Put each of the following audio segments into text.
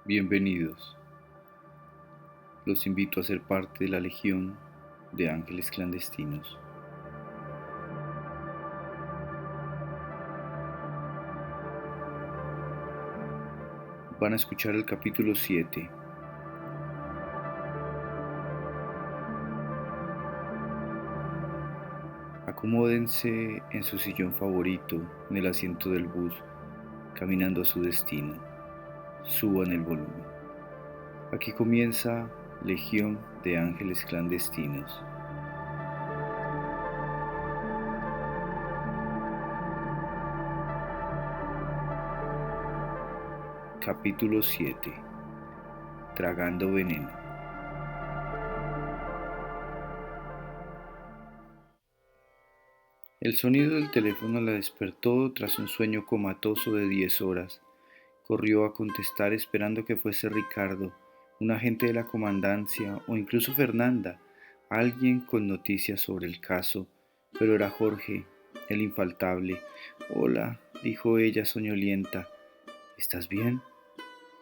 Bienvenidos. Los invito a ser parte de la Legión de Ángeles Clandestinos. Van a escuchar el capítulo 7. Acomódense en su sillón favorito, en el asiento del bus, caminando a su destino. Suban el volumen. Aquí comienza Legión de Ángeles Clandestinos. Capítulo 7. Tragando veneno. El sonido del teléfono la despertó tras un sueño comatoso de 10 horas. Corrió a contestar esperando que fuese Ricardo, un agente de la comandancia o incluso Fernanda, alguien con noticias sobre el caso, pero era Jorge, el infaltable. Hola, dijo ella soñolienta. ¿Estás bien?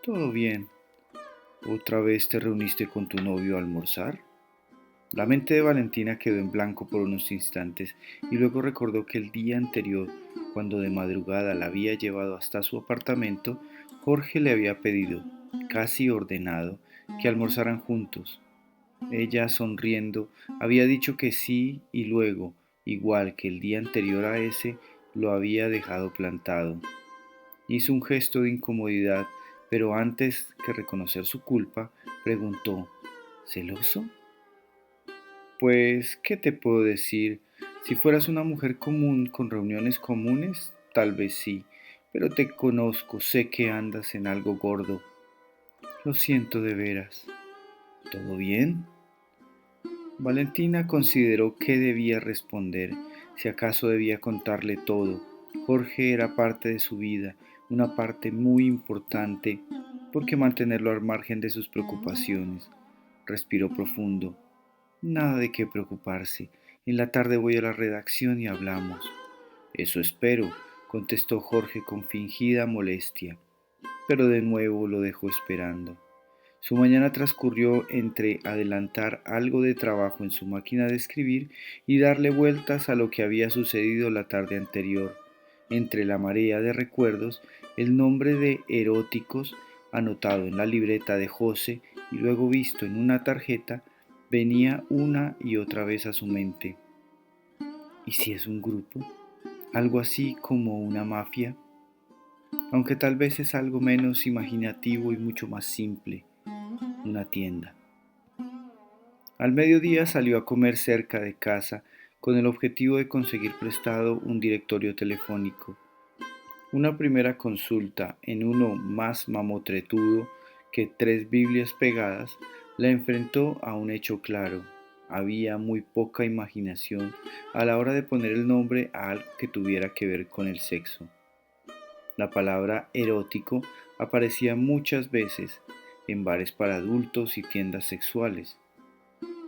Todo bien. ¿Otra vez te reuniste con tu novio a almorzar? La mente de Valentina quedó en blanco por unos instantes y luego recordó que el día anterior, cuando de madrugada la había llevado hasta su apartamento, Jorge le había pedido, casi ordenado, que almorzaran juntos. Ella, sonriendo, había dicho que sí y luego, igual que el día anterior a ese, lo había dejado plantado. Hizo un gesto de incomodidad, pero antes que reconocer su culpa, preguntó, ¿celoso? Pues, ¿qué te puedo decir? Si fueras una mujer común con reuniones comunes, tal vez sí, pero te conozco, sé que andas en algo gordo. Lo siento de veras. ¿Todo bien? Valentina consideró qué debía responder, si acaso debía contarle todo. Jorge era parte de su vida, una parte muy importante, ¿por qué mantenerlo al margen de sus preocupaciones? Respiró profundo. Nada de qué preocuparse. En la tarde voy a la redacción y hablamos. Eso espero, contestó Jorge con fingida molestia, pero de nuevo lo dejó esperando. Su mañana transcurrió entre adelantar algo de trabajo en su máquina de escribir y darle vueltas a lo que había sucedido la tarde anterior. Entre la marea de recuerdos, el nombre de Eróticos, anotado en la libreta de José y luego visto en una tarjeta, venía una y otra vez a su mente. ¿Y si es un grupo? ¿Algo así como una mafia? Aunque tal vez es algo menos imaginativo y mucho más simple, una tienda. Al mediodía salió a comer cerca de casa con el objetivo de conseguir prestado un directorio telefónico. Una primera consulta en uno más mamotretudo que 3 Biblias pegadas la enfrentó a un hecho claro. Había muy poca imaginación a la hora de poner el nombre a algo que tuviera que ver con el sexo. La palabra erótico aparecía muchas veces en bares para adultos y tiendas sexuales.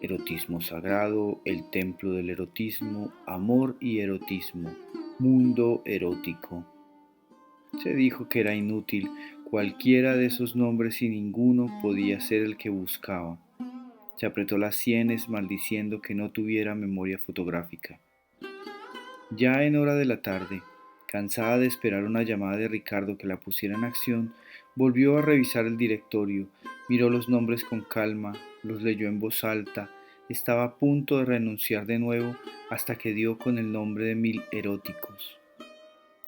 Erotismo sagrado, el templo del erotismo, amor y erotismo, mundo erótico. Se dijo que era inútil cualquiera de esos nombres y ninguno podía ser el que buscaba. Se apretó las sienes maldiciendo que no tuviera memoria fotográfica. Ya en hora de la tarde, cansada de esperar una llamada de Ricardo que la pusiera en acción, volvió a revisar el directorio, miró los nombres con calma, los leyó en voz alta, estaba a punto de renunciar de nuevo hasta que dio con el nombre de 1000 eróticos.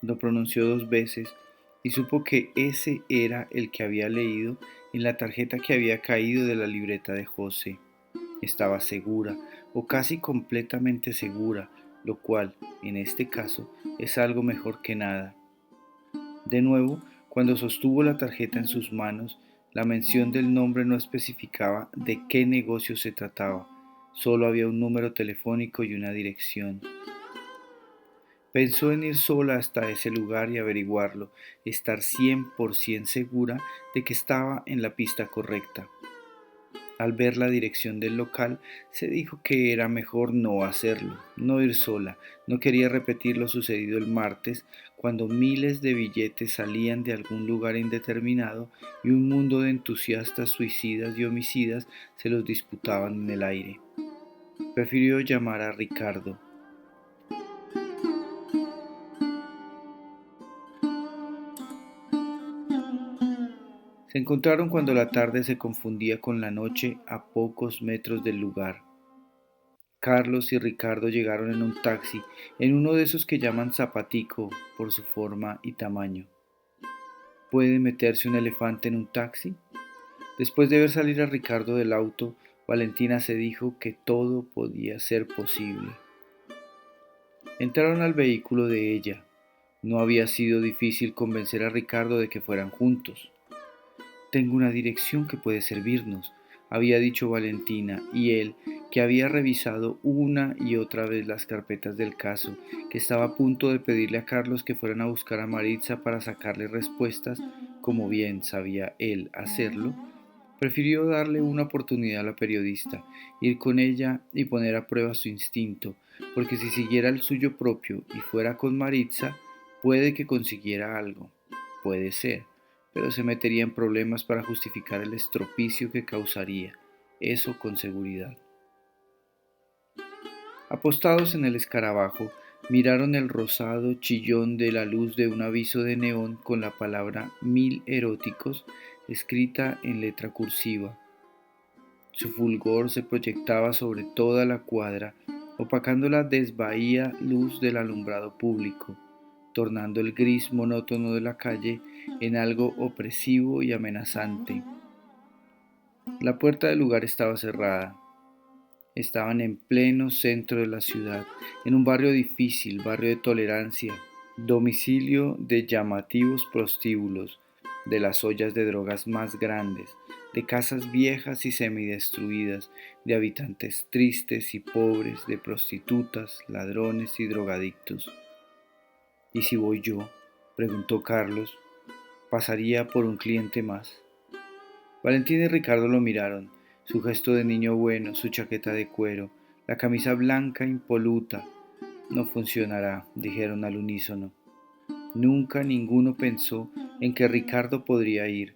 Lo pronunció 2 veces y supo que ese era el que había leído en la tarjeta que había caído de la libreta de José. Estaba segura, o casi completamente segura, lo cual, en este caso, es algo mejor que nada. De nuevo, cuando sostuvo la tarjeta en sus manos, la mención del nombre no especificaba de qué negocio se trataba, solo había un número telefónico y una dirección. Pensó en ir sola hasta ese lugar y averiguarlo, estar 100% segura de que estaba en la pista correcta. Al ver la dirección del local, se dijo que era mejor no hacerlo, no ir sola. No quería repetir lo sucedido el martes, cuando miles de billetes salían de algún lugar indeterminado y un mundo de entusiastas suicidas y homicidas se los disputaban en el aire. Prefirió llamar a Ricardo. Se encontraron cuando la tarde se confundía con la noche a pocos metros del lugar. Carlos y Ricardo llegaron en un taxi, en uno de esos que llaman zapatico por su forma y tamaño. ¿Puede meterse un elefante en un taxi? Después de ver salir a Ricardo del auto, Valentina se dijo que todo podía ser posible. Entraron al vehículo de ella. No había sido difícil convencer a Ricardo de que fueran juntos. Tengo una dirección que puede servirnos, había dicho Valentina, y él, que había revisado una y otra vez las carpetas del caso, que estaba a punto de pedirle a Carlos que fueran a buscar a Maritza para sacarle respuestas, como bien sabía él hacerlo, prefirió darle una oportunidad a la periodista, ir con ella y poner a prueba su instinto, porque si siguiera el suyo propio y fuera con Maritza, puede que consiguiera algo, puede ser, pero se metería en problemas para justificar el estropicio que causaría, eso con seguridad. Apostados en el escarabajo, miraron el rosado chillón de la luz de un aviso de neón con la palabra 1000 eróticos escrita en letra cursiva. Su fulgor se proyectaba sobre toda la cuadra, opacando la desvaída luz del alumbrado público, tornando el gris monótono de la calle en algo opresivo y amenazante. La puerta del lugar estaba cerrada. Estaban en pleno centro de la ciudad, en un barrio difícil, barrio de tolerancia, domicilio de llamativos prostíbulos, de las ollas de drogas más grandes, de casas viejas y semidestruidas, de habitantes tristes y pobres, de prostitutas, ladrones y drogadictos. ¿Y si voy yo?, preguntó Carlos. Pasaría por un cliente más. Valentín y Ricardo lo miraron, su gesto de niño bueno, su chaqueta de cuero, la camisa blanca impoluta. No funcionará, dijeron al unísono. Nunca ninguno pensó en que Ricardo podría ir,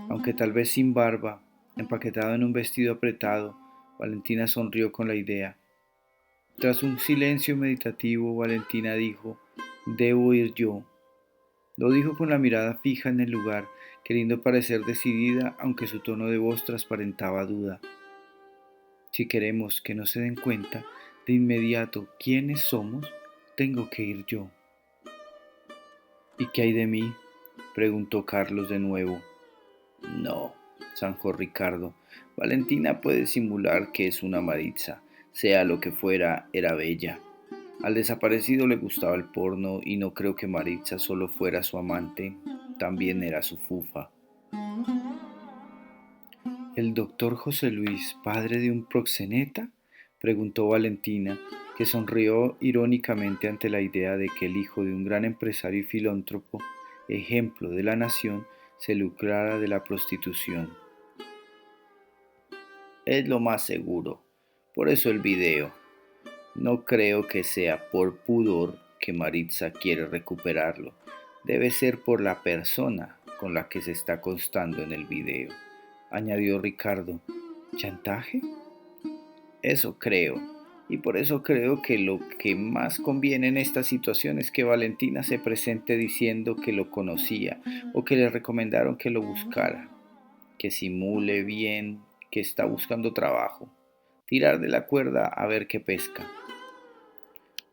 aunque tal vez sin barba, empaquetado en un vestido apretado. Valentina sonrió con la idea. Tras un silencio meditativo, Valentina dijo, «Debo ir yo». Lo dijo con la mirada fija en el lugar, queriendo parecer decidida, aunque su tono de voz transparentaba duda. Si queremos que no se den cuenta de inmediato quiénes somos, tengo que ir yo. ¿Y qué hay de mí?, preguntó Carlos de nuevo. No, zanjó Ricardo. Valentina puede simular que es una Maritza. Sea lo que fuera, era bella. Al desaparecido le gustaba el porno y no creo que Maritza solo fuera su amante, también era su fufa. ¿El doctor José Luis, padre de un proxeneta?, preguntó Valentina, que sonrió irónicamente ante la idea de que el hijo de un gran empresario y filántropo, ejemplo de la nación, se lucrara de la prostitución. Es lo más seguro, por eso el video. No creo que sea por pudor que Maritza quiere recuperarlo. Debe ser por la persona con la que se está acostando en el video, añadió Ricardo. ¿Chantaje? Eso creo. Y por eso creo que lo que más conviene en esta situación es que Valentina se presente diciendo que lo conocía o que le recomendaron que lo buscara, que simule bien que está buscando trabajo, tirar de la cuerda a ver qué pesca.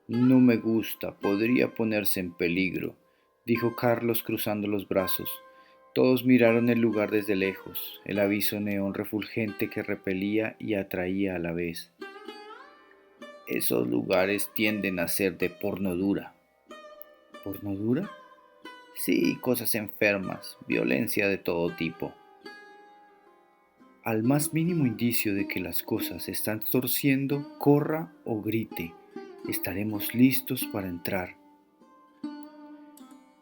No me gusta, podría ponerse en peligro, dijo Carlos cruzando los brazos. Todos miraron el lugar desde lejos, el aviso neón refulgente que repelía y atraía a la vez. Esos lugares tienden a ser de porno dura. ¿Porno dura? Sí, cosas enfermas, violencia de todo tipo. Al más mínimo indicio de que las cosas se están torciendo, corra o grite. Estaremos listos para entrar.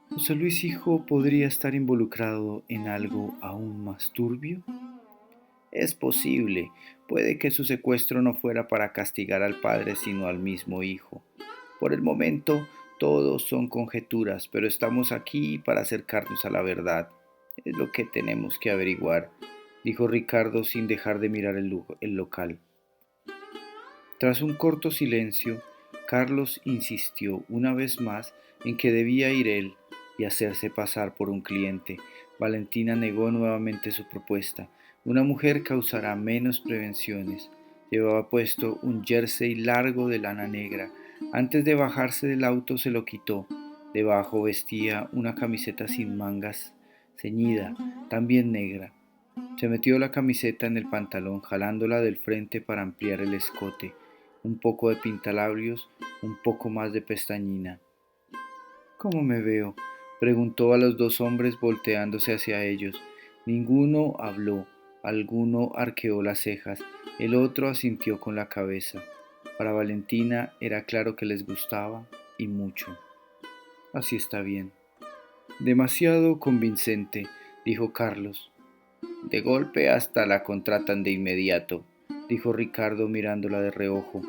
¿José Luis hijo podría estar involucrado en algo aún más turbio? Es posible. Puede que su secuestro no fuera para castigar al padre, sino al mismo hijo. Por el momento, todos son conjeturas, pero estamos aquí para acercarnos a la verdad. Es lo que tenemos que averiguar, dijo Ricardo sin dejar de mirar el local. Tras un corto silencio, Carlos insistió una vez más en que debía ir él y hacerse pasar por un cliente. Valentina negó nuevamente su propuesta. Una mujer causará menos prevenciones. Llevaba puesto un jersey largo de lana negra. Antes de bajarse del auto se lo quitó. Debajo vestía una camiseta sin mangas, ceñida, también negra. Se metió la camiseta en el pantalón, jalándola del frente para ampliar el escote. Un poco de pintalabios, un poco más de pestañina. ¿Cómo me veo?, preguntó a los dos hombres volteándose hacia ellos. Ninguno habló, alguno arqueó las cejas, el otro asintió con la cabeza. Para Valentina era claro que les gustaba, y mucho. Así está bien. Demasiado convincente, dijo Carlos. De golpe hasta la contratan de inmediato, dijo Ricardo mirándola de reojo.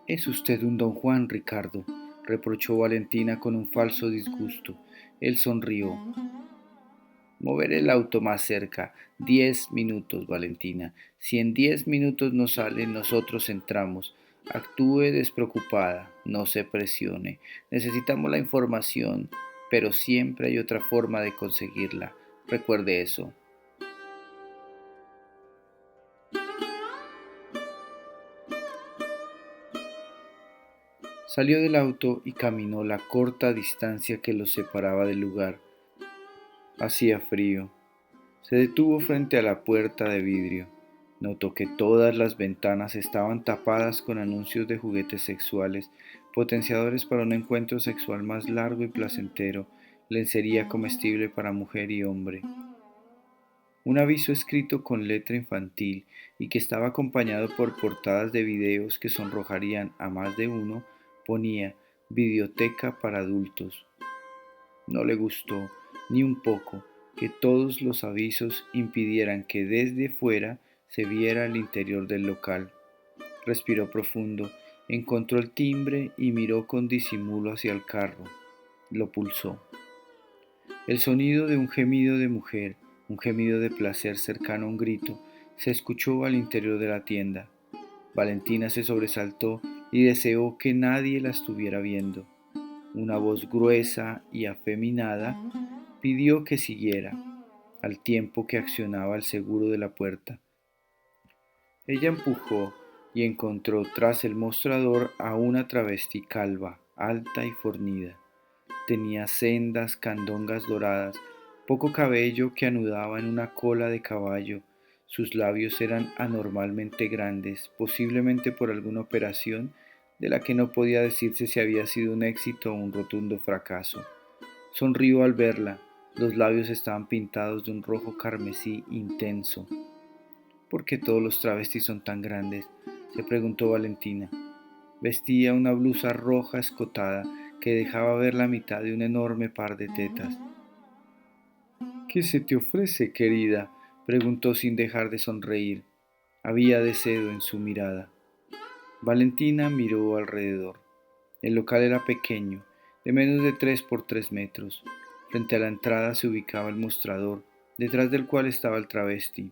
Es usted un don Juan, Ricardo, reprochó Valentina con un falso disgusto. Él sonrió. Mover el auto más cerca. 10 minutos, Valentina. Si en 10 minutos no sale, nosotros entramos. Actúe despreocupada, no se presione. Necesitamos la información, pero siempre hay otra forma de conseguirla. Recuerde eso. Salió del auto y caminó la corta distancia que los separaba del lugar. Hacía frío. Se detuvo frente a la puerta de vidrio. Notó que todas las ventanas estaban tapadas con anuncios de juguetes sexuales, potenciadores para un encuentro sexual más largo y placentero, lencería comestible para mujer y hombre. Un aviso escrito con letra infantil y que estaba acompañado por portadas de videos que sonrojarían a más de uno, ponía Videoteca para adultos. No le gustó ni un poco que todos los avisos impidieran que desde fuera se viera el interior del local. Respiró profundo, encontró el timbre y miró con disimulo hacia el carro. Lo pulsó. El sonido de un gemido de mujer, un gemido de placer cercano a un grito, se escuchó al interior de la tienda. Valentina se sobresaltó y deseó que nadie la estuviera viendo. Una voz gruesa y afeminada pidió que siguiera, al tiempo que accionaba el seguro de la puerta. Ella empujó y encontró tras el mostrador a una travesti calva, alta y fornida. Tenía sendas candongas doradas, poco cabello que anudaba en una cola de caballo. Sus labios eran anormalmente grandes, posiblemente por alguna operación de la que no podía decirse si había sido un éxito o un rotundo fracaso. Sonrió al verla. Los labios estaban pintados de un rojo carmesí intenso. ¿Por qué todos los travestis son tan grandes?, se preguntó Valentina. Vestía una blusa roja escotada que dejaba ver la mitad de un enorme par de tetas. ¿Qué se te ofrece, querida?, preguntó sin dejar de sonreír. Había deseo en su mirada. Valentina miró alrededor. El local era pequeño, de menos de 3 por 3 metros. Frente a la entrada se ubicaba el mostrador, detrás del cual estaba el travesti.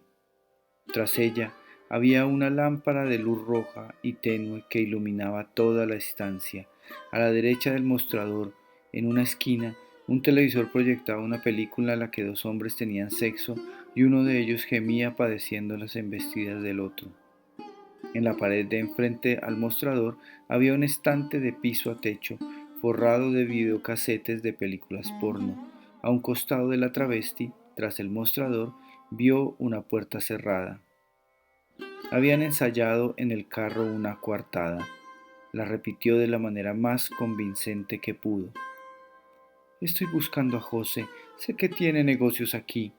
Tras ella había una lámpara de luz roja y tenue que iluminaba toda la estancia. A la derecha del mostrador, en una esquina, un televisor proyectaba una película en la que dos hombres tenían sexo y uno de ellos gemía padeciendo las embestidas del otro. En la pared de enfrente al mostrador había un estante de piso a techo, forrado de videocasetes de películas porno. A un costado de la travesti, tras el mostrador, vio una puerta cerrada. Habían ensayado en el carro una coartada. La repitió de la manera más convincente que pudo. Estoy buscando a José. Sé que tiene negocios aquí.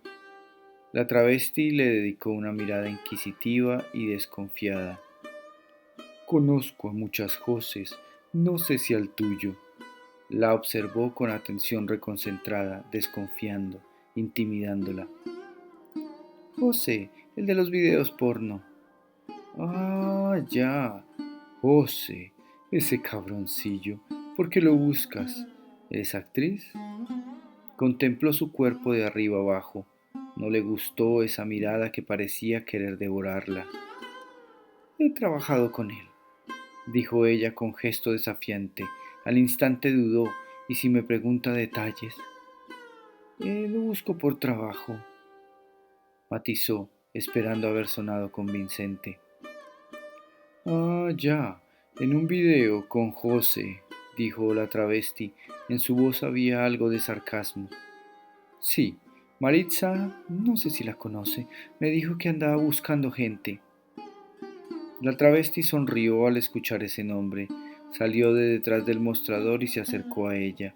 La travesti le dedicó una mirada inquisitiva y desconfiada. Conozco a muchas Josés, no sé si al tuyo. La observó con atención reconcentrada, desconfiando, intimidándola. José, el de los videos porno. Ah, ya. José, ese cabroncillo. ¿Por qué lo buscas? ¿Eres actriz? Contempló su cuerpo de arriba abajo. No le gustó esa mirada que parecía querer devorarla. He trabajado con él, dijo ella con gesto desafiante. Al instante dudó, y si me pregunta detalles. Lo busco por trabajo, matizó, esperando haber sonado convincente. Ah, ya, en un video con José, dijo la travesti. En su voz había algo de sarcasmo. Sí, Maritza, no sé si la conoce, me dijo que andaba buscando gente. La travesti sonrió al escuchar ese nombre, salió de detrás del mostrador y se acercó a ella.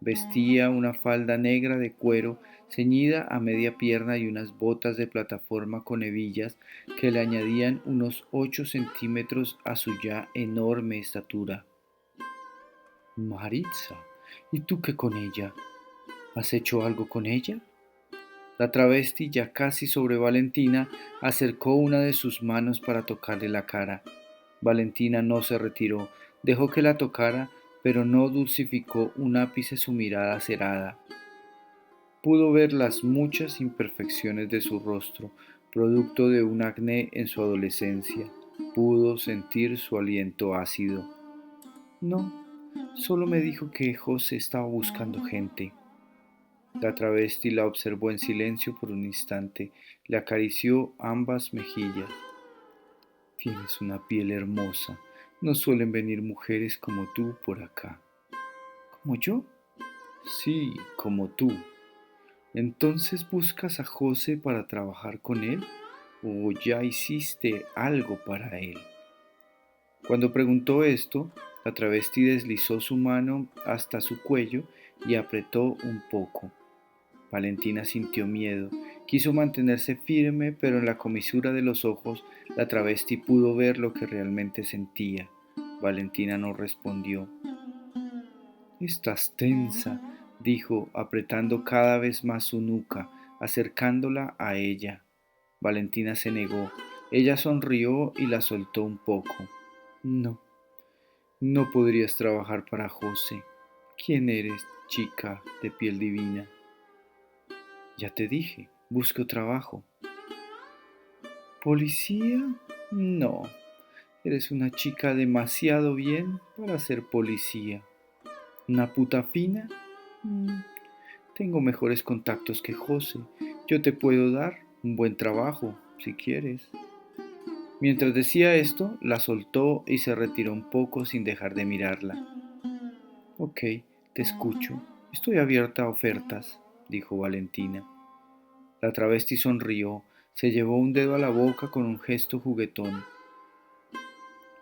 Vestía una falda negra de cuero ceñida a media pierna y unas botas de plataforma con hebillas que le añadían unos 8 centímetros a su ya enorme estatura. Maritza, ¿y tú qué con ella? ¿Has hecho algo con ella? La travesti, ya casi sobre Valentina, acercó una de sus manos para tocarle la cara. Valentina no se retiró, dejó que la tocara, pero no dulcificó un ápice su mirada cerrada. Pudo ver las muchas imperfecciones de su rostro, producto de un acné en su adolescencia. Pudo sentir su aliento ácido. No, solo me dijo que José estaba buscando gente. La travesti la observó en silencio por un instante, le acarició ambas mejillas. Tienes una piel hermosa. No suelen venir mujeres como tú por acá. ¿Como yo? Sí, como tú. ¿Entonces buscas a José para trabajar con él? ¿O ya hiciste algo para él? Cuando preguntó esto, la travesti deslizó su mano hasta su cuello y apretó un poco. Valentina sintió miedo, quiso mantenerse firme, pero en la comisura de los ojos la travesti pudo ver lo que realmente sentía. Valentina no respondió. Estás tensa, dijo, apretando cada vez más su nuca, acercándola a ella. Valentina se negó. Ella sonrió y la soltó un poco. No, no podrías trabajar para José. ¿Quién eres, chica de piel divina? Ya te dije, busco trabajo. ¿Policía? No, eres una chica demasiado bien para ser policía. ¿Una puta fina? Mm, Tengo mejores contactos que José. Yo te puedo dar un buen trabajo, si quieres. Mientras decía esto, la soltó y se retiró un poco sin dejar de mirarla. Ok, te escucho. Estoy abierta a ofertas, dijo Valentina. La travesti sonrió, se llevó un dedo a la boca con un gesto juguetón.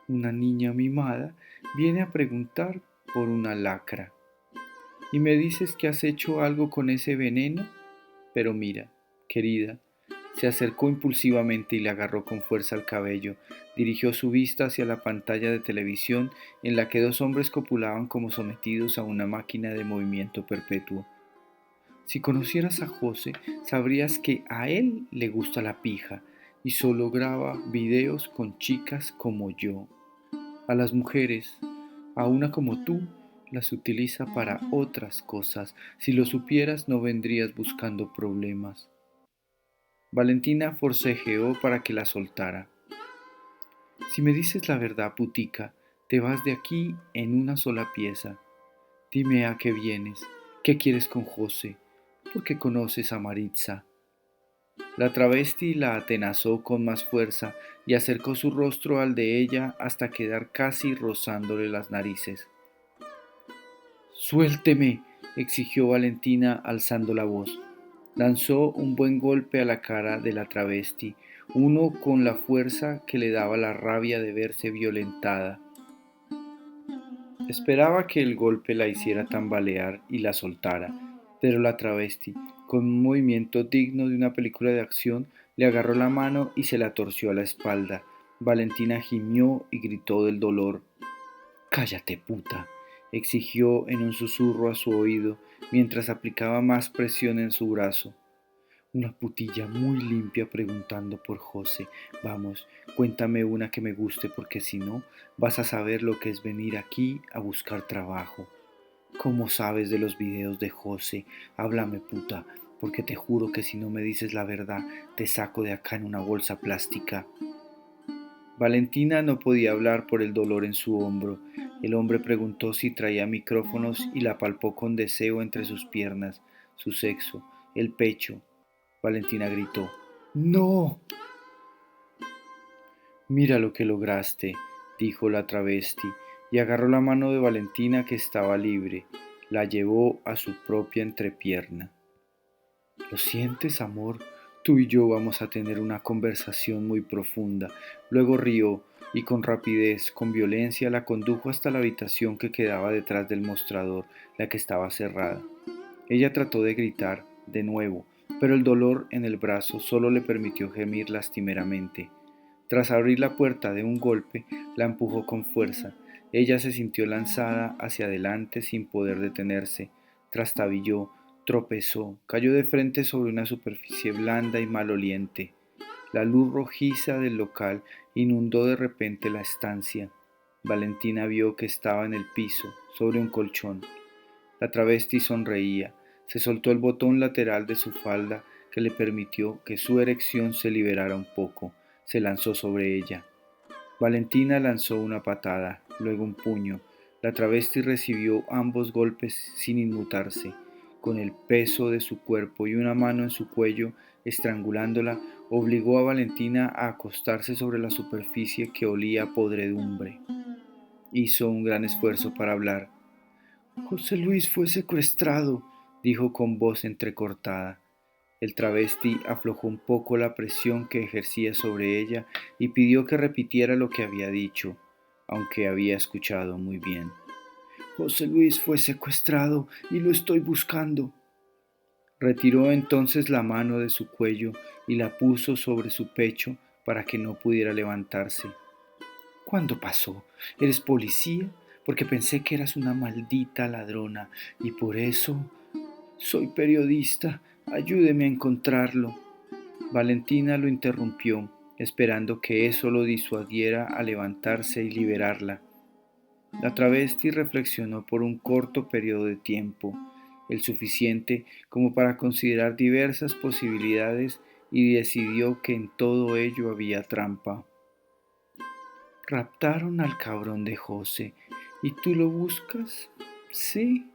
Una niña mimada viene a preguntar por una lacra. ¿Y me dices que has hecho algo con ese veneno? Pero mira, querida, se acercó impulsivamente y le agarró con fuerza el cabello. Dirigió su vista hacia la pantalla de televisión en la que dos hombres copulaban como sometidos a una máquina de movimiento perpetuo. Si conocieras a José, sabrías que a él le gusta la pija y solo graba videos con chicas como yo. A las mujeres, a una como tú, las utiliza para otras cosas. Si lo supieras, no vendrías buscando problemas. Valentina forcejeó para que la soltara. Si me dices la verdad, putica, te vas de aquí en una sola pieza. Dime a qué vienes, qué quieres con José, por qué conoces a Maritza. La travesti la atenazó con más fuerza y acercó su rostro al de ella hasta quedar casi rozándole las narices. Suélteme, exigió Valentina alzando la voz. Lanzó un buen golpe a la cara de la travesti, uno con la fuerza que le daba la rabia de verse violentada. Esperaba que el golpe la hiciera tambalear y la soltara, pero la travesti, con un movimiento digno de una película de acción, le agarró la mano y se la torció a la espalda. Valentina gimió y gritó del dolor. Cállate, puta, exigió en un susurro a su oído, mientras aplicaba más presión en su brazo. Una putilla muy limpia preguntando por José. Vamos, cuéntame una que me guste porque si no, vas a saber lo que es venir aquí a buscar trabajo. ¿Cómo sabes de los videos de José? Háblame, puta, porque te juro que si no me dices la verdad, te saco de acá en una bolsa plástica. Valentina no podía hablar por el dolor en su hombro. El hombre preguntó si traía micrófonos y la palpó con deseo entre sus piernas, su sexo, el pecho. Valentina gritó: ¡No! Mira lo que lograste, dijo la travesti, y agarró la mano de Valentina que estaba libre, la llevó a su propia entrepierna. ¿Lo sientes, amor? Tú y yo vamos a tener una conversación muy profunda. Luego rió y con rapidez, con violencia, la condujo hasta la habitación que quedaba detrás del mostrador, la que estaba cerrada. Ella trató de gritar, de nuevo, pero el dolor en el brazo solo le permitió gemir lastimeramente. Tras abrir la puerta de un golpe, la empujó con fuerza. Ella se sintió lanzada hacia adelante sin poder detenerse. Trastabilló, tropezó, cayó de frente sobre una superficie blanda y maloliente. La luz rojiza del local inundó de repente la estancia. Valentina vio que estaba en el piso, sobre un colchón. La travesti sonreía. Se soltó el botón lateral de su falda que le permitió que su erección se liberara un poco. Se lanzó sobre ella. Valentina lanzó una patada, luego un puño. La travesti recibió ambos golpes sin inmutarse. Con el peso de su cuerpo y una mano en su cuello, estrangulándola, obligó a Valentina a acostarse sobre la superficie que olía a podredumbre. Hizo un gran esfuerzo para hablar. José Luis fue secuestrado, dijo con voz entrecortada. El travesti aflojó un poco la presión que ejercía sobre ella y pidió que repitiera lo que había dicho, aunque había escuchado muy bien. José Luis fue secuestrado y lo estoy buscando. Retiró entonces la mano de su cuello y la puso sobre su pecho para que no pudiera levantarse. ¿Cuándo pasó? ¿Eres policía? Porque pensé que eras una maldita ladrona y por eso... Soy periodista, ayúdeme a encontrarlo. Valentina lo interrumpió, esperando que eso lo disuadiera a levantarse y liberarla. La travesti reflexionó por un corto periodo de tiempo, el suficiente como para considerar diversas posibilidades y decidió que en todo ello había trampa. Raptaron al cabrón de José. ¿Y tú lo buscas? Sí,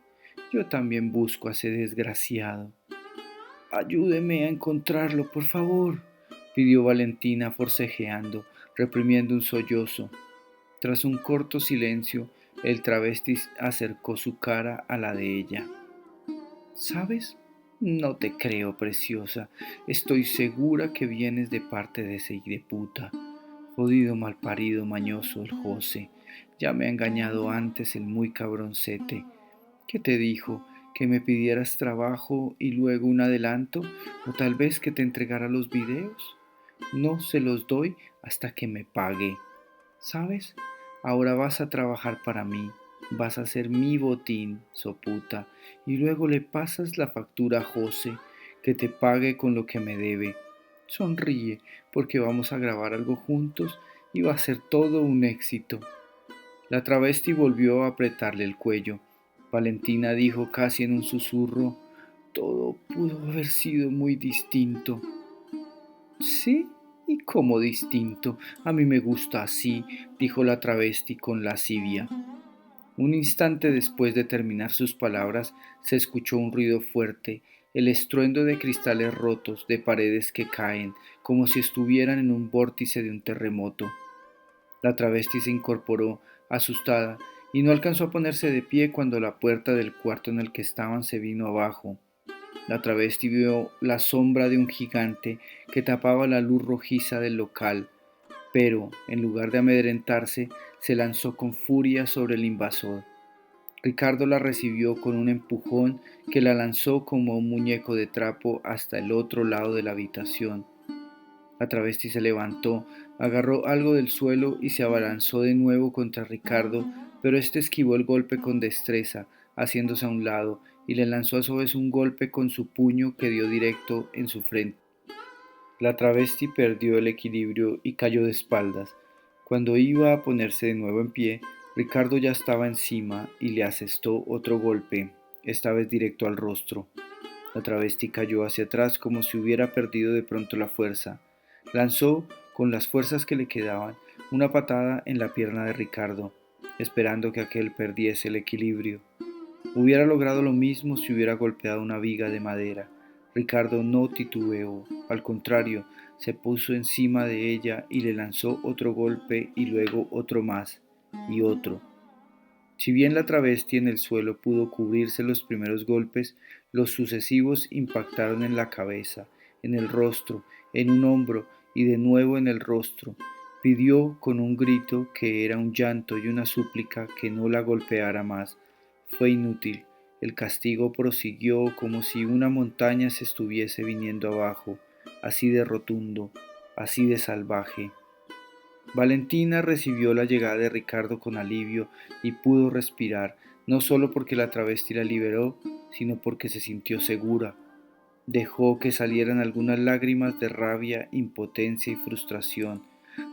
yo también busco a ese desgraciado. Ayúdeme a encontrarlo, por favor, pidió Valentina forcejeando, reprimiendo un sollozo. Tras un corto silencio, el travesti acercó su cara a la de ella. ¿Sabes? No te creo, preciosa. Estoy segura que vienes de parte de ese hideputa. Jodido malparido mañoso el José. Ya me ha engañado antes el muy cabroncete. ¿Qué te dijo? ¿Que me pidieras trabajo y luego un adelanto? ¿O tal vez que te entregara los videos? No se los doy hasta que me pague. ¿Sabes? Ahora vas a trabajar para mí. Vas a ser mi botín, soputa, y luego le pasas la factura a José, que te pague con lo que me debe. Sonríe, porque vamos a grabar algo juntos y va a ser todo un éxito. La travesti volvió a apretarle el cuello. Valentina dijo casi en un susurro: todo pudo haber sido muy distinto. ¿Sí? ¿Y cómo distinto? A mí me gusta así, dijo la travesti con lascivia. Un instante después de terminar sus palabras, se escuchó un ruido fuerte, el estruendo de cristales rotos, de paredes que caen, como si estuvieran en un vórtice de un terremoto. La travesti se incorporó, asustada, y no alcanzó a ponerse de pie cuando la puerta del cuarto en el que estaban se vino abajo. La travesti vio la sombra de un gigante que tapaba la luz rojiza del local, pero, en lugar de amedrentarse, se lanzó con furia sobre el invasor. Ricardo la recibió con un empujón que la lanzó como un muñeco de trapo hasta el otro lado de la habitación. La travesti se levantó, agarró algo del suelo y se abalanzó de nuevo contra Ricardo, pero éste esquivó el golpe con destreza, haciéndose a un lado, y le lanzó a su vez un golpe con su puño que dio directo en su frente. La travesti perdió el equilibrio y cayó de espaldas. Cuando iba a ponerse de nuevo en pie, Ricardo ya estaba encima y le asestó otro golpe, esta vez directo al rostro. La travesti cayó hacia atrás como si hubiera perdido de pronto la fuerza. Lanzó, con las fuerzas que le quedaban, una patada en la pierna de Ricardo, esperando que aquel perdiese el equilibrio. Hubiera logrado lo mismo si hubiera golpeado una viga de madera. Ricardo no titubeó, al contrario, se puso encima de ella y le lanzó otro golpe y luego otro más, y otro. Si bien la travesti en el suelo pudo cubrirse los primeros golpes, los sucesivos impactaron en la cabeza, en el rostro, en un hombro y de nuevo en el rostro. Pidió con un grito que era un llanto y una súplica que no la golpeara más. Fue inútil. El castigo prosiguió como si una montaña se estuviese viniendo abajo, así de rotundo, así de salvaje. Valentina recibió la llegada de Ricardo con alivio y pudo respirar, no solo porque la travesti la liberó, sino porque se sintió segura. Dejó que salieran algunas lágrimas de rabia, impotencia y frustración.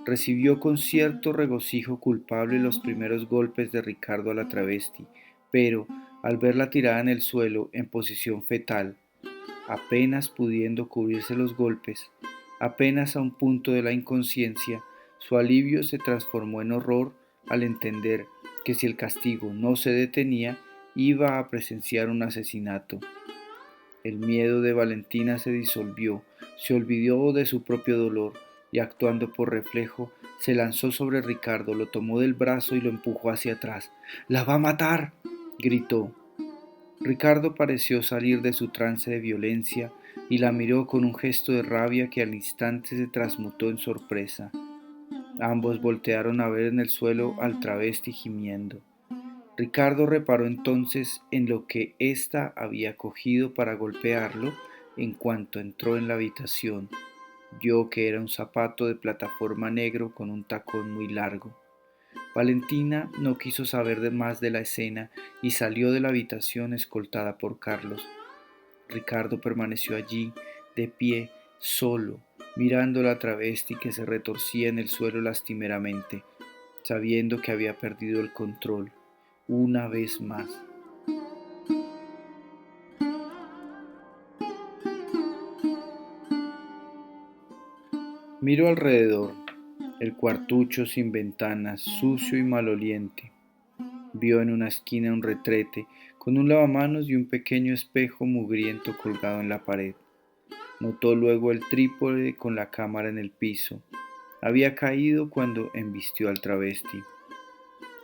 Recibió con cierto regocijo culpable los primeros golpes de Ricardo a la travesti, pero al verla tirada en el suelo en posición fetal, apenas pudiendo cubrirse los golpes, apenas a un punto de la inconsciencia, su alivio se transformó en horror al entender que si el castigo no se detenía, iba a presenciar un asesinato. El miedo de Valentina se disolvió, se olvidó de su propio dolor y actuando por reflejo, se lanzó sobre Ricardo, lo tomó del brazo y lo empujó hacia atrás. ¡La va a matar!, gritó. Ricardo pareció salir de su trance de violencia y la miró con un gesto de rabia que al instante se transmutó en sorpresa. Ambos voltearon a ver en el suelo al travesti gimiendo. Ricardo reparó entonces en lo que ésta había cogido para golpearlo en cuanto entró en la habitación. Vio que era un zapato de plataforma negro con un tacón muy largo. Valentina no quiso saber más de la escena y salió de la habitación escoltada por Carlos. Ricardo permaneció allí, de pie, solo, mirando a la travesti que se retorcía en el suelo lastimeramente, sabiendo que había perdido el control, una vez más. Miró alrededor, el cuartucho sin ventanas, sucio y maloliente. Vio en una esquina un retrete con un lavamanos y un pequeño espejo mugriento colgado en la pared. Notó luego el trípode con la cámara en el piso. Había caído cuando embistió al travesti.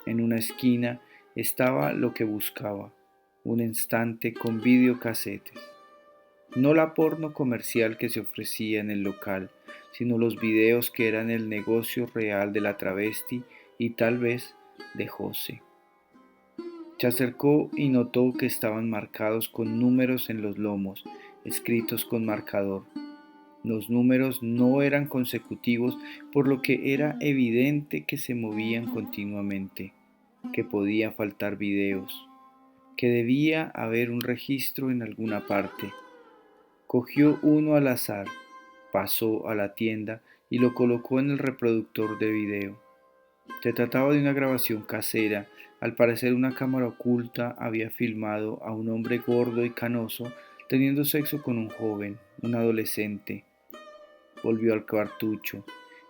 En una esquina estaba lo que buscaba, un estante con videocasetes. No la porno comercial que se ofrecía en el local, sino los videos que eran el negocio real de la travesti y tal vez de José. Se acercó y notó que estaban marcados con números en los lomos, escritos con marcador. Los números no eran consecutivos, por lo que era evidente que se movían continuamente, que podía faltar videos, que debía haber un registro en alguna parte. Cogió uno al azar, pasó a la tienda y lo colocó en el reproductor de video. Se trataba de una grabación casera. Al parecer una cámara oculta había filmado a un hombre gordo y canoso teniendo sexo con un joven, un adolescente. Volvió al cartucho.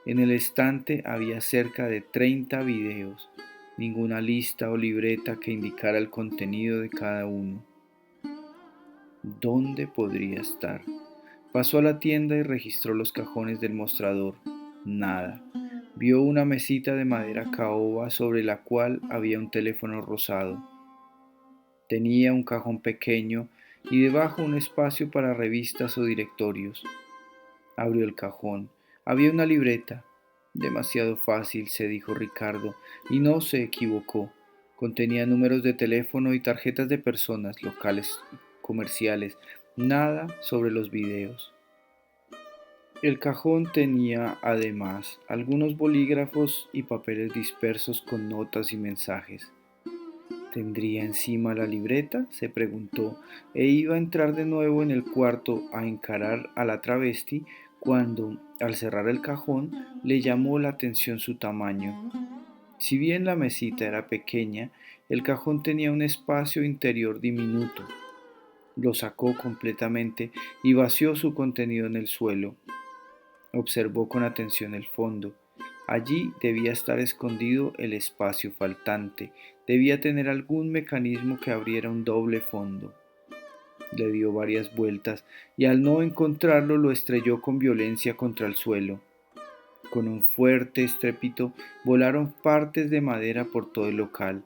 En el estante había cerca de 30 videos, ninguna lista o libreta que indicara el contenido de cada uno. ¿Dónde podría estar? Pasó a la tienda y registró los cajones del mostrador. Nada. Vio una mesita de madera caoba sobre la cual había un teléfono rosado. Tenía un cajón pequeño y debajo un espacio para revistas o directorios. Abrió el cajón. Había una libreta. Demasiado fácil, se dijo Ricardo, y no se equivocó. Contenía números de teléfono y tarjetas de personas, locales y comerciales. Nada sobre los videos. El cajón tenía, además, algunos bolígrafos y papeles dispersos con notas y mensajes. ¿Tendría encima la libreta?, se preguntó, e iba a entrar de nuevo en el cuarto a encarar a la travesti cuando, al cerrar el cajón, le llamó la atención su tamaño. Si bien la mesita era pequeña, el cajón tenía un espacio interior diminuto. Lo sacó completamente y vació su contenido en el suelo. Observó con atención el fondo. Allí debía estar escondido el espacio faltante, debía tener algún mecanismo que abriera un doble fondo. Le dio varias vueltas y al no encontrarlo lo estrelló con violencia contra el suelo. Con un fuerte estrépito volaron partes de madera por todo el local.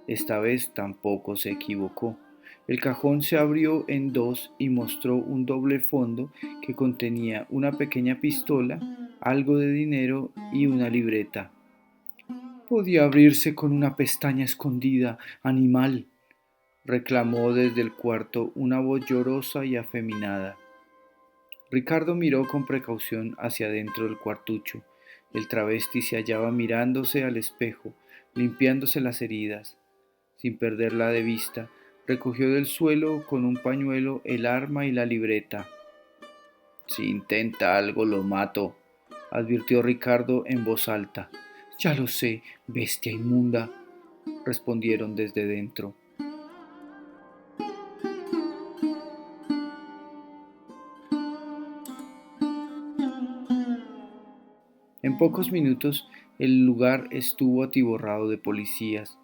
Esta vez tampoco se equivocó. El cajón se abrió en dos y mostró un doble fondo que contenía una pequeña pistola, algo de dinero y una libreta. Podía abrirse con una pestaña escondida, animal, reclamó desde el cuarto una voz llorosa y afeminada. Ricardo miró con precaución hacia dentro del cuartucho. El travesti se hallaba mirándose al espejo, limpiándose las heridas. Sin perderla de vista, recogió del suelo con un pañuelo el arma y la libreta. Si intenta algo lo mato, advirtió Ricardo en voz alta. Ya lo sé, bestia inmunda, respondieron desde dentro. En pocos minutos el lugar estuvo atiborrado de policías.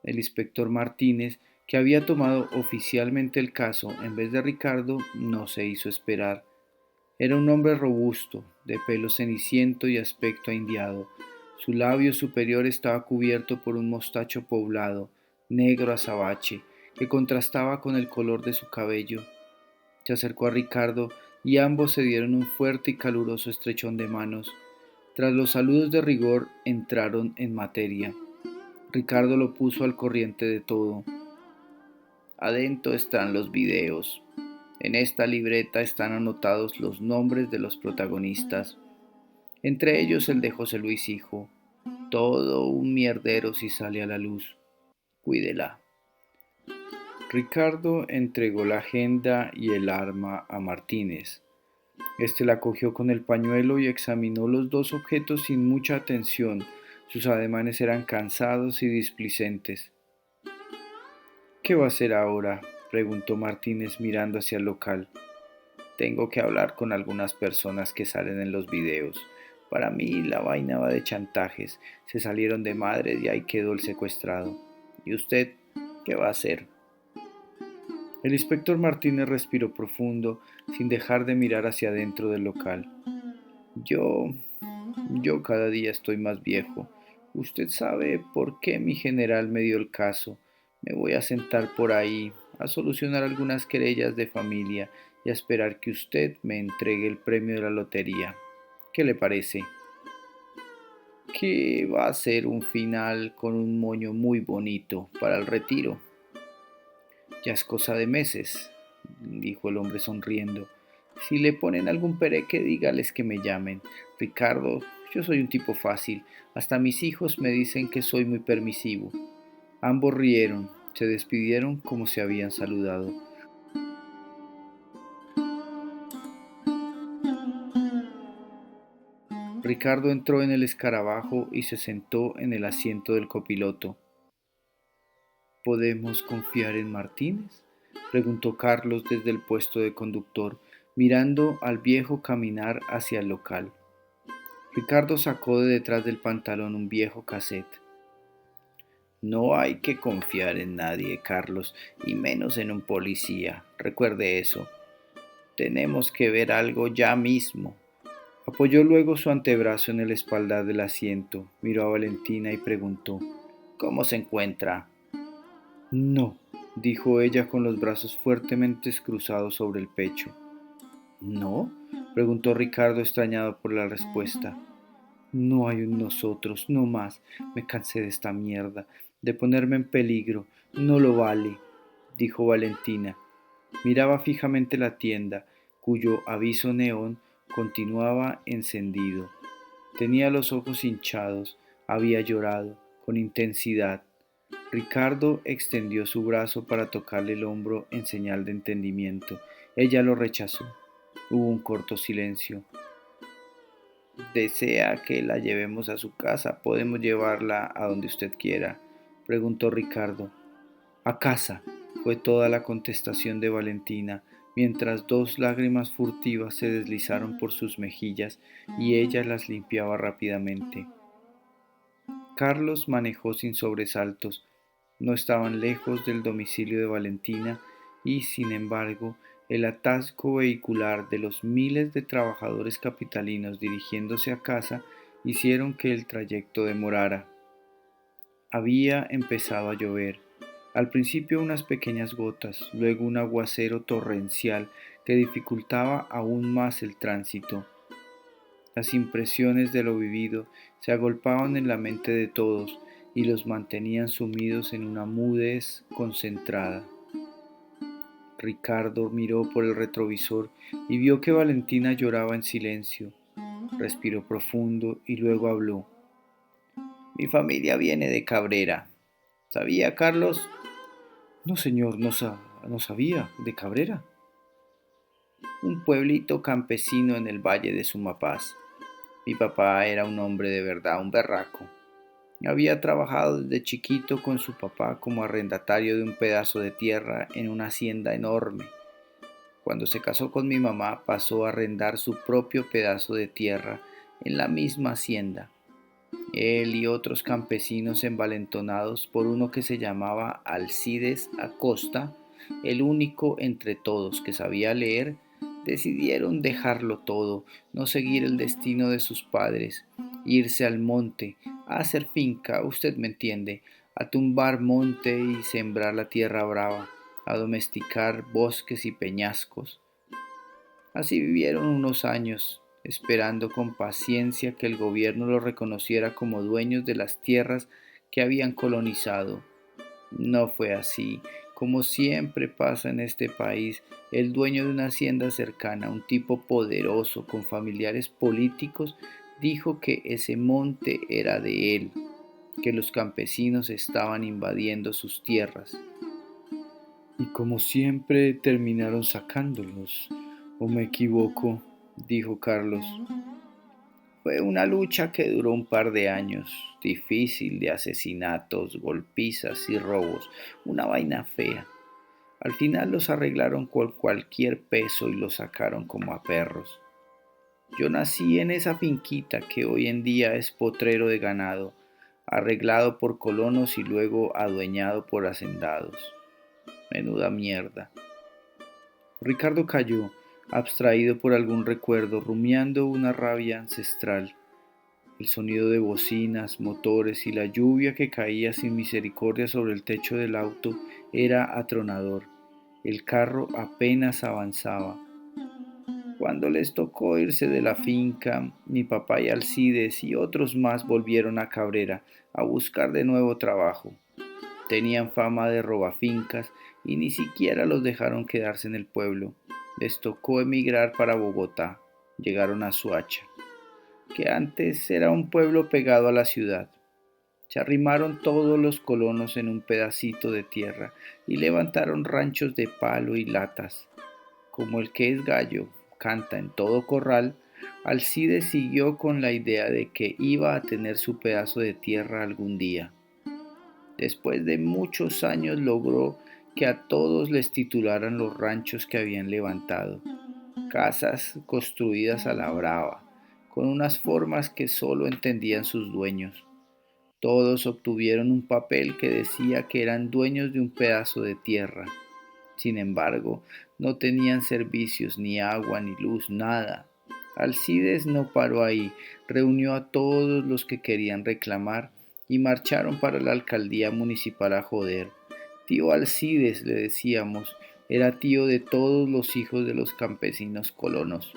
El inspector Martínez, que había tomado oficialmente el caso en vez de Ricardo, no se hizo esperar. Era un hombre robusto, de pelo ceniciento y aspecto ahindiado. Su labio superior estaba cubierto por un mostacho poblado, negro azabache, que contrastaba con el color de su cabello. Se acercó a Ricardo y ambos se dieron un fuerte y caluroso estrechón de manos. Tras los saludos de rigor, entraron en materia. Ricardo lo puso al corriente de todo. Adentro están los videos. En esta libreta están anotados los nombres de los protagonistas, entre ellos el de José Luis Hijo. Todo un mierdero si sale a la luz. Cuídela. Ricardo entregó la agenda y el arma a Martínez. Este la cogió con el pañuelo y examinó los dos objetos sin mucha atención. Sus ademanes eran cansados y displicentes. ¿Qué va a hacer ahora?, preguntó Martínez mirando hacia el local. Tengo que hablar con algunas personas que salen en los videos. Para mí la vaina va de chantajes. Se salieron de madre y ahí quedó el secuestrado. ¿Y usted qué va a hacer? El inspector Martínez respiró profundo, sin dejar de mirar hacia adentro del local. Yo cada día estoy más viejo. Usted sabe por qué mi general me dio el caso. Me voy a sentar por ahí, a solucionar algunas querellas de familia y a esperar que usted me entregue el premio de la lotería. ¿Qué le parece? Que va a ser un final con un moño muy bonito para el retiro. Ya es cosa de meses, dijo el hombre sonriendo. Si le ponen algún pereque, dígales que me llamen. Ricardo, yo soy un tipo fácil. Hasta mis hijos me dicen que soy muy permisivo. Ambos rieron, se despidieron como se habían saludado. Ricardo entró en el escarabajo y se sentó en el asiento del copiloto. ¿Podemos confiar en Martínez?, preguntó Carlos desde el puesto de conductor, mirando al viejo caminar hacia el local. Ricardo sacó de detrás del pantalón un viejo casete. No hay que confiar en nadie, Carlos, y menos en un policía. Recuerde eso. Tenemos que ver algo ya mismo. Apoyó luego su antebrazo en el espaldar del asiento, miró a Valentina y preguntó: ¿Cómo se encuentra? No, dijo ella con los brazos fuertemente cruzados sobre el pecho. ¿No?, preguntó Ricardo extrañado por la respuesta. No hay un nosotros, no más. Me cansé de esta mierda, de ponerme en peligro. No lo vale, dijo Valentina. Miraba fijamente la tienda, cuyo aviso neón continuaba encendido. Tenía los ojos hinchados, había llorado, con intensidad. Ricardo extendió su brazo para tocarle el hombro en señal de entendimiento. Ella lo rechazó. Hubo un corto silencio. ¿Desea que la llevemos a su casa? Podemos llevarla a donde usted quiera, preguntó Ricardo. A casa, fue toda la contestación de Valentina, mientras dos lágrimas furtivas se deslizaron por sus mejillas y ella las limpiaba rápidamente. Carlos manejó sin sobresaltos. No estaban lejos del domicilio de Valentina y, sin embargo, el atasco vehicular de los miles de trabajadores capitalinos dirigiéndose a casa hicieron que el trayecto demorara. Había empezado a llover. Al principio unas pequeñas gotas, luego un aguacero torrencial que dificultaba aún más el tránsito. Las impresiones de lo vivido se agolpaban en la mente de todos y los mantenían sumidos en una mudez concentrada. Ricardo miró por el retrovisor y vio que Valentina lloraba en silencio. Respiró profundo y luego habló. Mi familia viene de Cabrera. ¿Sabía, Carlos? No, señor, no sabía. ¿De Cabrera? Un pueblito campesino en el valle de Sumapaz. Mi papá era un hombre de verdad, un berraco. Había trabajado desde chiquito con su papá como arrendatario de un pedazo de tierra en una hacienda enorme. Cuando se casó con mi mamá, pasó a arrendar su propio pedazo de tierra en la misma hacienda. Él y otros campesinos envalentonados por uno que se llamaba Alcides Acosta, el único entre todos que sabía leer, decidieron dejarlo todo, no seguir el destino de sus padres, irse al monte, a hacer finca, usted me entiende, a tumbar monte y sembrar la tierra brava, a domesticar bosques y peñascos. Así vivieron unos años, esperando con paciencia que el gobierno los reconociera como dueños de las tierras que habían colonizado. No fue así. Como siempre pasa en este país, el dueño de una hacienda cercana, un tipo poderoso con familiares políticos, dijo que ese monte era de él, que los campesinos estaban invadiendo sus tierras. Y como siempre terminaron sacándolos. ¿O me equivoco? Dijo Carlos. Fue una lucha que duró un par de años, difícil, de asesinatos, golpizas y robos, una vaina fea. Al final los arreglaron con cualquier peso y los sacaron como a perros. Yo nací en esa finquita que hoy en día es potrero de ganado, arreglado por colonos y luego adueñado por hacendados. Menuda mierda. Ricardo cayó, abstraído por algún recuerdo, rumiando una rabia ancestral. El sonido de bocinas, motores y la lluvia que caía sin misericordia sobre el techo del auto era atronador. El carro apenas avanzaba. Cuando les tocó irse de la finca, mi papá y Alcides y otros más volvieron a Cabrera a buscar de nuevo trabajo. Tenían fama de robafincas y ni siquiera los dejaron quedarse en el pueblo. Les tocó emigrar para Bogotá. Llegaron a Suacha, que antes era un pueblo pegado a la ciudad. Se arrimaron todos los colonos en un pedacito de tierra y levantaron ranchos de palo y latas. Como el que es gallo canta en todo corral, Alcides siguió con la idea de que iba a tener su pedazo de tierra algún día. Después de muchos años logró que a todos les titularan los ranchos que habían levantado, casas construidas a la brava, con unas formas que solo entendían sus dueños. Todos obtuvieron un papel que decía que eran dueños de un pedazo de tierra. Sin embargo, no tenían servicios, ni agua, ni luz, nada. Alcides no paró ahí, reunió a todos los que querían reclamar y marcharon para la alcaldía municipal a joder. Tío Alcides, le decíamos, era tío de todos los hijos de los campesinos colonos.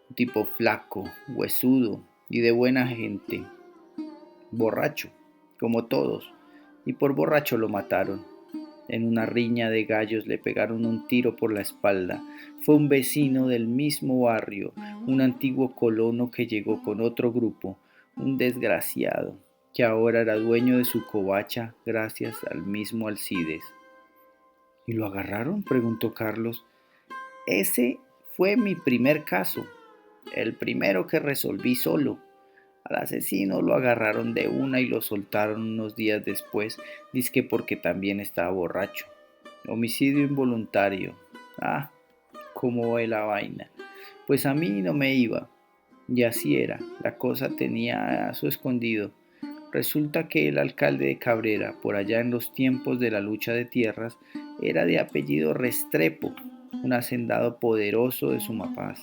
Un tipo flaco, huesudo y de buena gente. Borracho, como todos, y por borracho lo mataron. En una riña de gallos le pegaron un tiro por la espalda. Fue un vecino del mismo barrio, un antiguo colono que llegó con otro grupo, un desgraciado. que ahora era dueño de su covacha gracias al mismo Alcides. ¿Y lo agarraron?, preguntó Carlos. Ese fue mi primer caso, el primero que resolví solo. Al asesino lo agarraron de una y lo soltaron unos días después, dizque porque también estaba borracho. Homicidio involuntario. Ah, cómo ve la vaina. Pues a mí no me iba. Y así era, la cosa tenía a su escondido. Resulta que el alcalde de Cabrera, por allá en los tiempos de la lucha de tierras, era de apellido Restrepo, un hacendado poderoso de Sumapaz.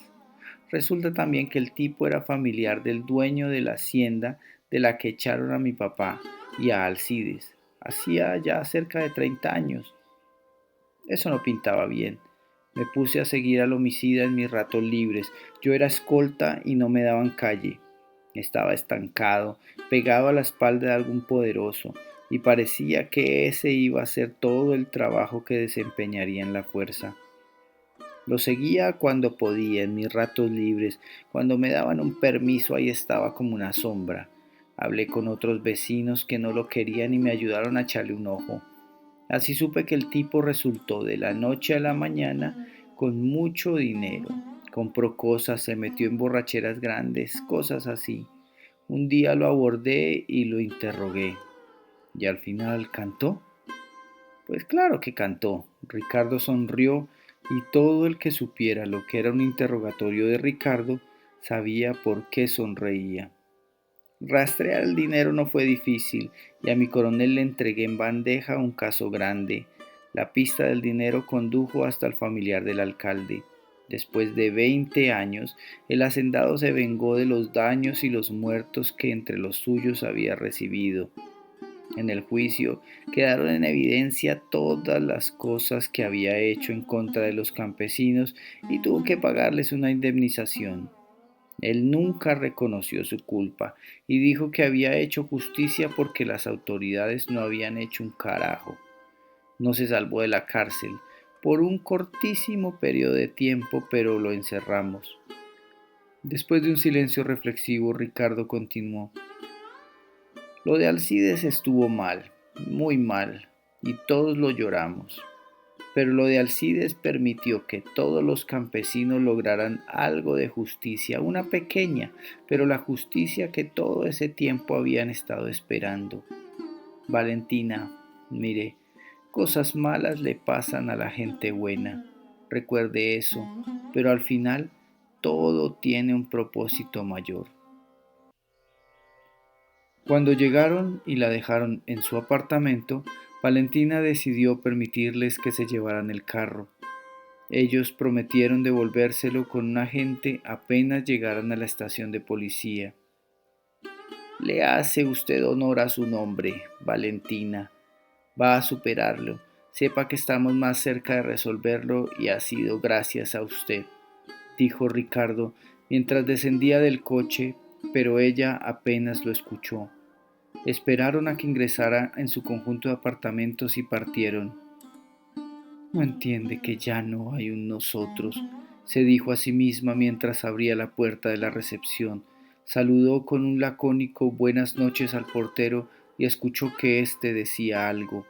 Resulta también que el tipo era familiar del dueño de la hacienda de la que echaron a mi papá y a Alcides. Hacía ya cerca de 30 años. Eso no pintaba bien. Me puse a seguir al homicida en mis ratos libres. Yo era escolta y no me daban calle. Estaba estancado, pegado a la espalda de algún poderoso, y parecía que ese iba a hacer todo el trabajo que desempeñaría en la fuerza. Lo seguía cuando podía, en mis ratos libres. Cuando me daban un permiso, ahí estaba como una sombra. Hablé con otros vecinos que no lo querían y me ayudaron a echarle un ojo. Así supe que el tipo resultó de la noche a la mañana con mucho dinero. Compró cosas, se metió en borracheras grandes, cosas así. Un día lo abordé y lo interrogué. ¿Y al final cantó? Pues claro que cantó. Ricardo sonrió y todo el que supiera lo que era un interrogatorio de Ricardo sabía por qué sonreía. Rastrear el dinero no fue difícil y a mi coronel le entregué en bandeja un caso grande. La pista del dinero condujo hasta el familiar del alcalde. Después de 20 años, el hacendado se vengó de los daños y los muertos que entre los suyos había recibido. En el juicio quedaron en evidencia todas las cosas que había hecho en contra de los campesinos y tuvo que pagarles una indemnización. Él nunca reconoció su culpa y dijo que había hecho justicia porque las autoridades no habían hecho un carajo. No se salvó de la cárcel por un cortísimo periodo de tiempo, pero lo encerramos. Después de un silencio reflexivo, Ricardo continuó. Lo de Alcides estuvo mal, muy mal, y todos lo lloramos. Pero lo de Alcides permitió que todos los campesinos lograran algo de justicia, una pequeña, pero la justicia que todo ese tiempo habían estado esperando. Valentina, mire, cosas malas le pasan a la gente buena. Recuerde eso, pero al final todo tiene un propósito mayor. Cuando llegaron y la dejaron en su apartamento, Valentina decidió permitirles que se llevaran el carro. Ellos prometieron devolvérselo con un agente apenas llegaran a la estación de policía. Le hace usted honor a su nombre, Valentina. Va a superarlo. Sepa que estamos más cerca de resolverlo y ha sido gracias a usted, dijo Ricardo mientras descendía del coche, pero ella apenas lo escuchó. Esperaron a que ingresara en su conjunto de apartamentos y partieron. No entiende que ya no hay un nosotros, se dijo a sí misma mientras abría la puerta de la recepción. Saludó con un lacónico buenas noches al portero y escuchó que éste decía algo.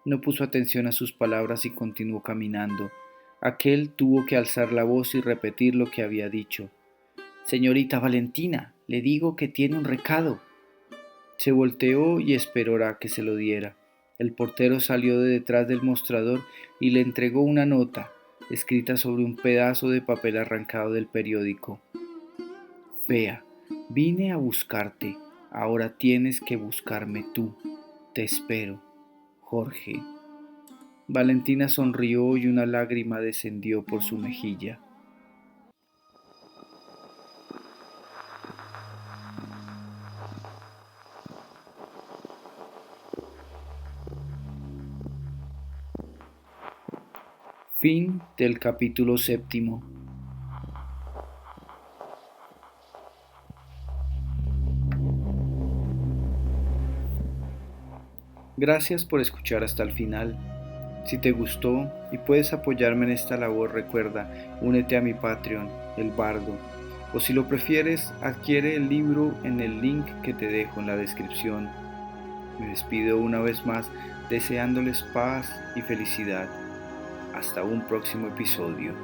No puso atención a sus palabras y continuó caminando. Aquel tuvo que alzar la voz y repetir lo que había dicho. Señorita Valentina, le digo que tiene un recado. Se volteó y esperó a que se lo diera. El portero salió de detrás del mostrador y le entregó una nota, escrita sobre un pedazo de papel arrancado del periódico. Fea, vine a buscarte, ahora tienes que buscarme tú. Te espero, Jorge. Valentina sonrió y una lágrima descendió por su mejilla. Fin del capítulo 7. Gracias por escuchar hasta el final. Si te gustó y puedes apoyarme en esta labor, recuerda, únete a mi Patreon, El Bardo. O si lo prefieres, adquiere el libro en el link que te dejo en la descripción. Me despido una vez más deseándoles paz y felicidad. Hasta un próximo episodio.